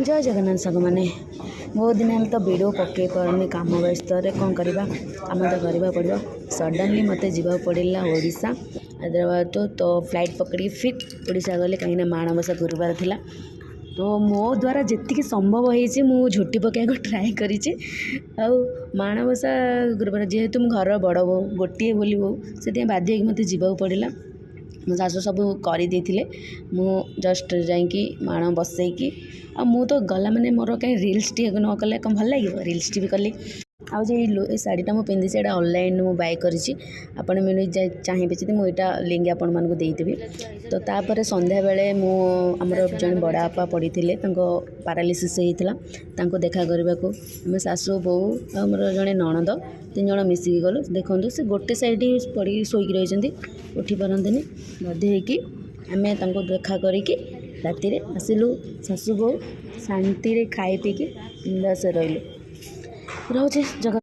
जय जगन्नाथ साग मैंने बहुत दिन है तो वीडियो पकई पारे कम व्यस्त कौन करवा कम तो करवा पड़ो। सडनली मत जा पड़ा ओडिशा हैदराबाद तो फ्लाइट पकड़ी फिर ओडिशा गले कहीं माणबसा गुरुवार थिला। तो मो द्वारा जी संभव हो झुटी पकड़ ट्राए कर माणबसा गुरुवार जेहेतु मो घर बड़ बो गोटे बोली बो से बाध्य मत जावाक पड़ा। मो शाशु सब करदे मु जस्ट जाकि माण बसैकी मु तो गला माने मोर कहीं रिल्स टी न कले कम भल लगे रिल्स टी भी कली। आउ जे शाढ़ीटा मुझे पिंधि से ऑनलाइन मु बाय करी आपण मैंने चाहिए जी मुझा लिंक आपण मानक देदेवी। तो तापर संध्या बेले मु आमर जन बड़ा बापा पड़ी थे पारालीसीस होता देखा करने को आम शाशु बो आमर जड़े नणद 3 जन मिसिकी गलु। देखो से गोटे साइड पड़ी शोक रही उठी पारती बाध्य होमें देखा करिकी राति आसिलु शाशु बो शांति खाई पीकी बिंदास रही रोचे जगह।